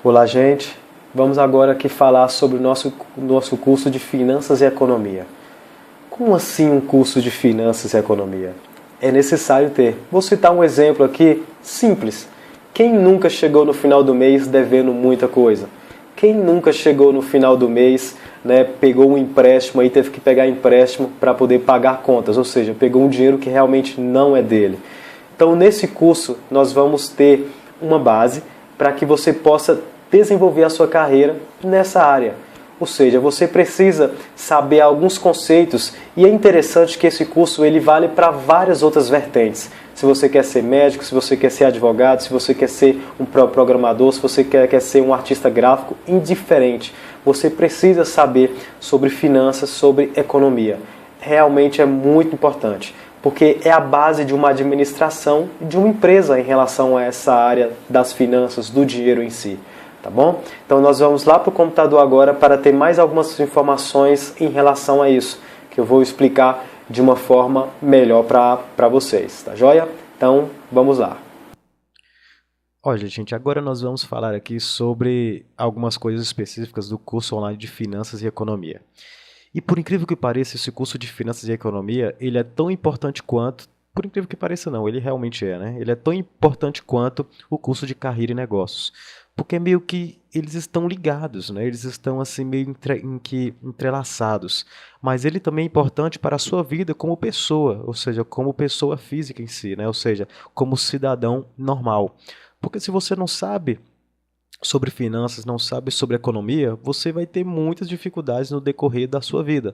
Olá, gente. Vamos agora aqui falar sobre o nosso curso de Finanças e Economia. Como assim um curso de Finanças e Economia? É necessário ter. Vou citar um exemplo aqui simples. Quem nunca chegou no final do mês devendo muita coisa? Quem nunca chegou no final do mês, pegou um empréstimo e teve que pegar empréstimo para poder pagar contas, ou seja, pegou um dinheiro que realmente não é dele? Então, nesse curso, nós vamos ter uma base para que você possa desenvolver a sua carreira nessa área. Ou seja, você precisa saber alguns conceitos e é interessante que esse curso ele vale para várias outras vertentes. Se você quer ser médico, se você quer ser advogado, se você quer ser um programador, se você quer ser um artista gráfico, indiferente. Você precisa saber sobre finanças, sobre economia. Realmente é muito importante, porque é a base de uma administração de uma empresa em relação a essa área das finanças, do dinheiro em si. Tá bom? Então nós vamos lá para o computador agora para ter mais algumas informações em relação a isso, que eu vou explicar de uma forma melhor para vocês, tá joia? Então vamos lá. Olha, gente, agora nós vamos falar aqui sobre algumas coisas específicas do curso online de Finanças e Economia. E por incrível que pareça, esse curso de Finanças e Economia, ele é tão importante quanto, por incrível que pareça não, ele realmente é, né? Ele é tão importante quanto o curso de Carreira e Negócios. Porque meio que eles estão ligados, né? Eles estão assim meio entrelaçados. Mas ele também é importante para a sua vida como pessoa, ou seja, como pessoa física em si, né? Ou seja, como cidadão normal. Porque se você não sabe sobre finanças, não sabe sobre economia, você vai ter muitas dificuldades no decorrer da sua vida,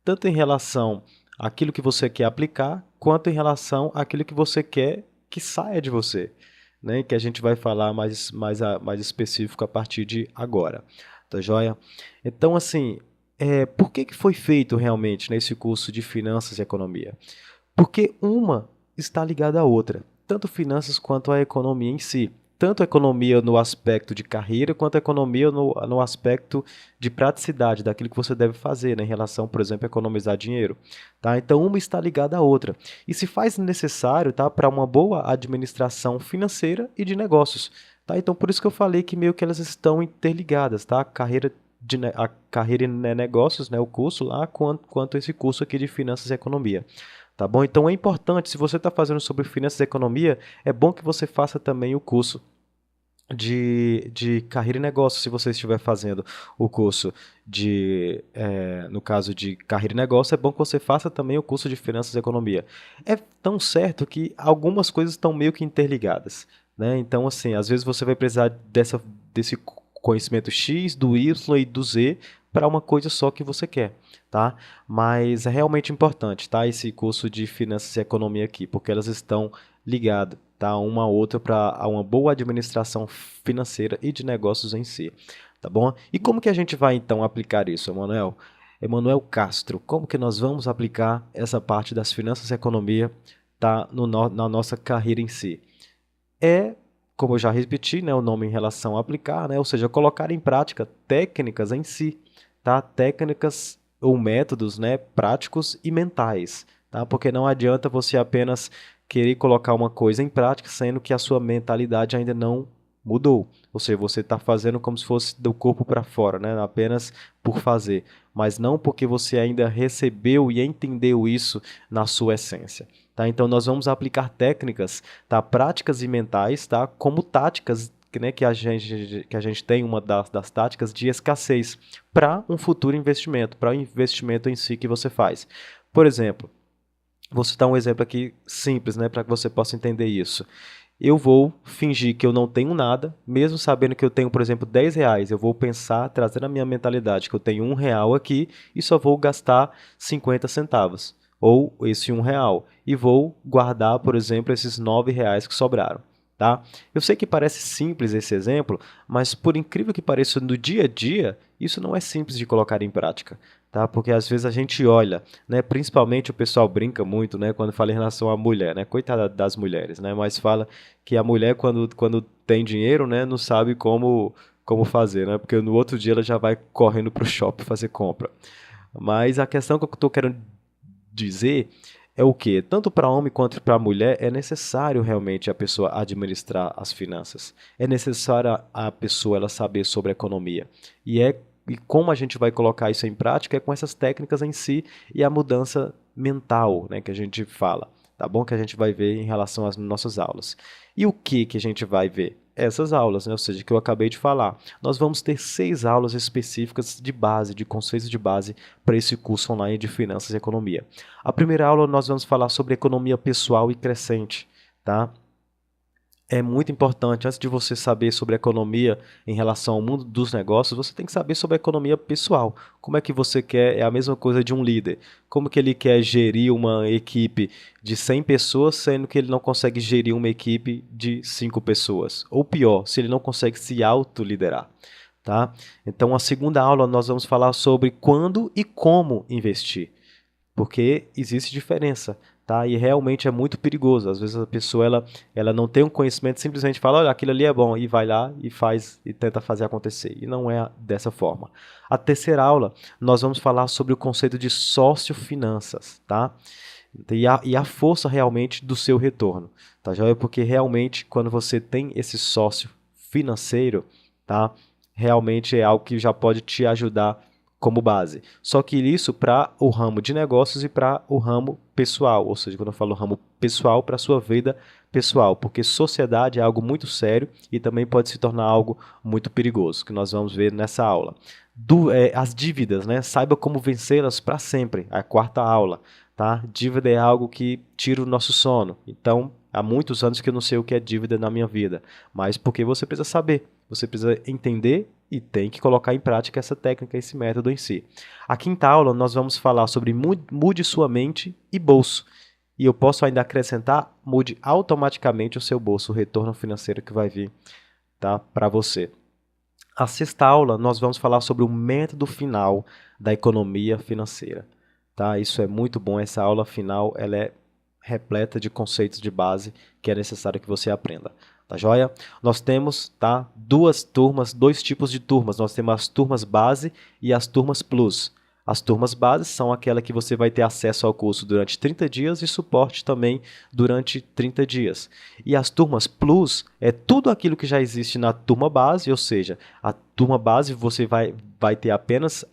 tanto em relação àquilo que você quer aplicar, quanto em relação àquilo que você quer que saia de você, né? Que a gente vai falar mais específico a partir de agora, tá joia? Então, assim, por que foi feito realmente nesse curso de Finanças e Economia? Porque uma está ligada à outra, tanto finanças quanto a economia em si. Tanto a economia no aspecto de carreira, quanto a economia no aspecto de praticidade, daquilo que você deve fazer, né, em relação, por exemplo, a economizar dinheiro. Tá? Então, uma está ligada à outra. E se faz necessário, tá, para uma boa administração financeira e de negócios. Tá? Então, por isso que eu falei que meio que elas estão interligadas. Tá? A carreira em negócios, né, o curso lá, quanto esse curso aqui de finanças e economia. Tá bom? Então é importante, se você está fazendo sobre finanças e economia, é bom que você faça também o curso de carreira e negócio, se você estiver fazendo o curso no caso de carreira e negócio, é bom que você faça também o curso de finanças e economia. É tão certo que algumas coisas estão meio que interligadas, né? Então, assim, às vezes você vai precisar desse conhecimento X, do Y e do Z para uma coisa só que você quer, tá? Mas é realmente importante, tá? Esse curso de finanças e economia aqui, porque elas estão ligadas, tá? Uma a outra para uma boa administração financeira e de negócios em si, tá bom? E como que a gente vai então aplicar isso, Emanuel? Emanuel Castro, como que nós vamos aplicar essa parte das finanças e economia, tá? Na nossa carreira em si? Como eu já repeti, né, o nome em relação a aplicar, né, ou seja, colocar em prática técnicas em si, tá? Técnicas ou métodos, né, práticos e mentais, tá? Porque não adianta você apenas querer colocar uma coisa em prática, sendo que a sua mentalidade ainda não mudou. Ou seja, você está fazendo como se fosse do corpo para fora, né? Apenas por fazer, mas não porque você ainda recebeu e entendeu isso na sua essência. Tá? Então, nós vamos aplicar técnicas, tá? Práticas e mentais, tá? Como táticas, né, que a gente tem, uma das táticas de escassez para um futuro investimento, para o investimento em si que você faz. Por exemplo, vou citar um exemplo aqui simples, né, para que você possa entender isso. Eu vou fingir que eu não tenho nada, mesmo sabendo que eu tenho, por exemplo, 10 reais. Eu vou pensar, trazer na minha mentalidade que eu tenho R$ 1 aqui e só vou gastar 50 centavos. Ou esse R$ 1. E vou guardar, por exemplo, esses R$ 9 que sobraram. Tá? Eu sei que parece simples esse exemplo, mas por incrível que pareça, no dia a dia, isso não é simples de colocar em prática. Tá? Porque às vezes a gente olha, né, principalmente o pessoal brinca muito, né, quando fala em relação à mulher, né, coitada das mulheres, né, mas fala que a mulher quando tem dinheiro, né, não sabe como fazer, né, porque no outro dia ela já vai correndo para o shopping fazer compra. Mas a questão que eu estou querendo dizer é o quê? Tanto para homem quanto para mulher, é necessário realmente a pessoa administrar as finanças. É necessário a pessoa ela saber sobre economia. E como a gente vai colocar isso em prática é com essas técnicas em si e a mudança mental, né, que a gente fala. Tá bom? Que a gente vai ver em relação às nossas aulas. E o que a gente vai ver? Essas aulas, né? Ou seja, que eu acabei de falar. Nós vamos ter 6 aulas específicas de base, de conceitos de base, para esse curso online de Finanças e Economia. A primeira aula nós vamos falar sobre economia pessoal e crescente, tá? É muito importante, antes de você saber sobre economia em relação ao mundo dos negócios, você tem que saber sobre a economia pessoal. Como é que você quer, é a mesma coisa de um líder. Como que ele quer gerir uma equipe de 100 pessoas, sendo que ele não consegue gerir uma equipe de 5 pessoas. Ou pior, se ele não consegue se autoliderar. Tá? Então, a segunda aula nós vamos falar sobre quando e como investir. Porque existe diferença, tá? E realmente é muito perigoso. Às vezes a pessoa ela não tem um conhecimento, simplesmente fala, olha, aquilo ali é bom, e vai lá e faz e tenta fazer acontecer. E não é dessa forma. A terceira aula, nós vamos falar sobre o conceito de sociofinanças, tá? E a força realmente do seu retorno, tá? Já é porque realmente quando você tem esse sócio financeiro, tá? Realmente é algo que já pode te ajudar como base. Só que isso para o ramo de negócios e para o ramo pessoal, ou seja, quando eu falo ramo pessoal, para a sua vida pessoal, porque sociedade é algo muito sério e também pode se tornar algo muito perigoso, que nós vamos ver nessa aula. As dívidas, né? Saiba como vencê-las para sempre, a quarta aula. Tá? Dívida é algo que tira o nosso sono. Então, há muitos anos que eu não sei o que é dívida na minha vida, mas porque você precisa saber, você precisa entender e tem que colocar em prática essa técnica, esse método em si. A quinta aula nós vamos falar sobre mude sua mente e bolso. E eu posso ainda acrescentar, mude automaticamente o seu bolso, o retorno financeiro que vai vir, tá, para você. A sexta aula nós vamos falar sobre o método final da economia financeira. Tá? Isso é muito bom, essa aula final ela é repleta de conceitos de base que é necessário que você aprenda. Tá joia? Nós temos, tá, dois tipos de turmas. Nós temos as turmas base e as turmas plus. As turmas base são aquela que você vai ter acesso ao curso durante 30 dias e suporte também durante 30 dias. E as turmas plus é tudo aquilo que já existe na turma base, ou seja, a turma base você vai ter apenas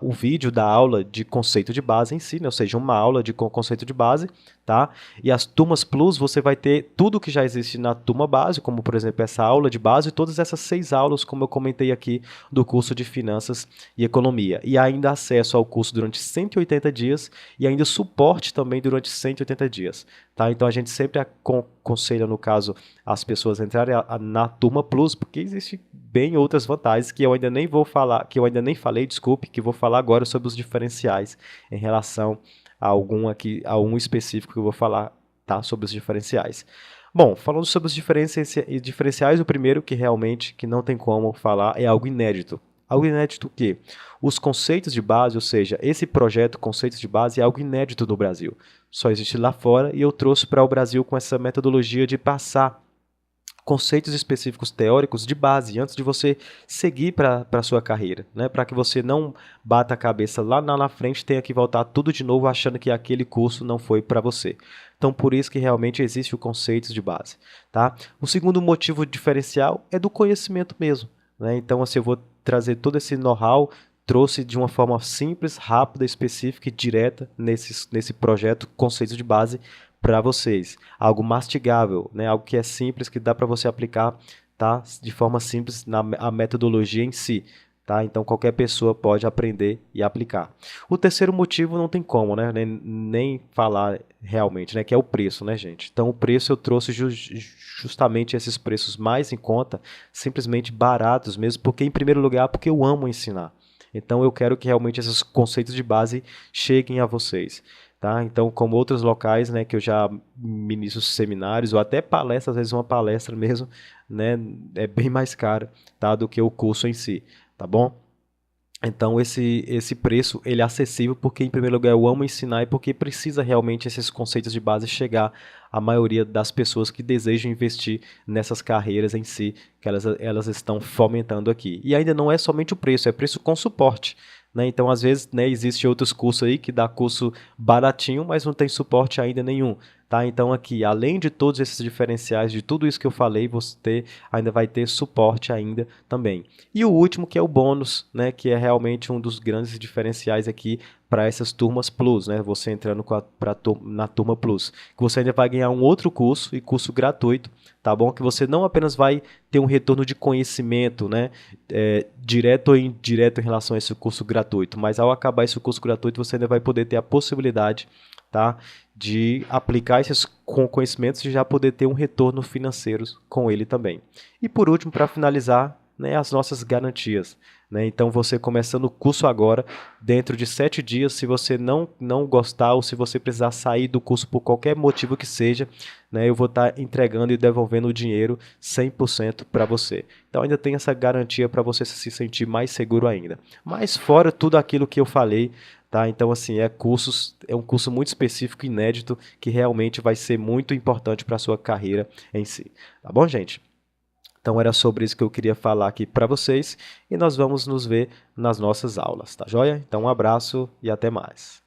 o vídeo da aula de conceito de base em si, né? Ou seja, uma aula de conceito de base, tá? E as turmas plus você vai ter tudo que já existe na turma base, como por exemplo essa aula de base e todas essas 6 aulas, como eu comentei aqui, do curso de Finanças e Economia. E ainda acesso ao curso durante 180 dias e ainda suporte também durante 180 dias. Tá? Então a gente sempre aconselha, no caso, as pessoas entrarem na turma plus, porque existe bem outras vantagens que eu ainda nem vou falar, que eu ainda nem falei, desculpe, que vou falar agora sobre os diferenciais em relação a a um específico que eu vou falar, tá, sobre os diferenciais. Bom, falando sobre os diferenciais, o primeiro que realmente que não tem como falar é algo inédito. Algo inédito o quê? Os conceitos de base, ou seja, esse projeto Conceitos de Base é algo inédito no Brasil. Só existe lá fora e eu trouxe para o Brasil com essa metodologia de passar conceitos específicos teóricos de base antes de você seguir para a sua carreira, né? Para que você não bata a cabeça lá na frente e tenha que voltar tudo de novo achando que aquele curso não foi para você. Então, por isso que realmente existe o conceitos de base. Tá? O segundo motivo diferencial é do conhecimento mesmo. Né? Então, assim, eu vou trazer todo esse know-how, trouxe de uma forma simples, rápida, específica e direta nesse projeto Conceitos de Base para vocês. Algo mastigável, né? Algo que é simples, que dá para você aplicar, tá? De forma simples a metodologia em si. Tá? Então qualquer pessoa pode aprender e aplicar. O terceiro motivo não tem como, né? Nem falar realmente, né? Que é o preço, né, gente? Então o preço eu trouxe justamente esses preços mais em conta, simplesmente baratos mesmo, porque em primeiro lugar, porque eu amo ensinar. Então eu quero que realmente esses conceitos de base cheguem a vocês. Tá? Então, como outros locais, né, que eu já ministro seminários ou até palestras, às vezes uma palestra mesmo, né, é bem mais cara, tá, do que o curso em si, tá bom? Então, esse preço ele é acessível porque, em primeiro lugar, eu amo ensinar e porque precisa realmente esses conceitos de base chegar à maioria das pessoas que desejam investir nessas carreiras em si, que elas estão fomentando aqui. E ainda não é somente o preço, é preço com suporte. né? Então, às vezes, né, existe outros cursos aí que dá curso baratinho, mas não tem suporte ainda nenhum. Tá? Então, aqui, além de todos esses diferenciais, de tudo isso que eu falei, você ainda vai ter suporte ainda também. E o último, que é o bônus, né, que é realmente um dos grandes diferenciais aqui para essas turmas Plus, né? Você entrando na turma Plus, que você ainda vai ganhar um outro curso, e curso gratuito, tá bom? Que você não apenas vai ter um retorno de conhecimento, né, direto ou indireto em relação a esse curso gratuito, mas ao acabar esse curso gratuito, você ainda vai poder ter a possibilidade, tá, de aplicar esses conhecimentos e já poder ter um retorno financeiro com ele também. E por último, para finalizar, né, as nossas garantias. Né? Então, você começando o curso agora, dentro de 7 dias, se você não gostar ou se você precisar sair do curso por qualquer motivo que seja, né, eu vou estar entregando e devolvendo o dinheiro 100% para você. Então, ainda tem essa garantia para você se sentir mais seguro ainda. Mas fora tudo aquilo que eu falei, tá? Então, assim, é um curso muito específico, inédito, que realmente vai ser muito importante para a sua carreira em si. Tá bom, gente? Então era sobre isso que eu queria falar aqui para vocês e nós vamos nos ver nas nossas aulas, tá joia? Então um abraço e até mais.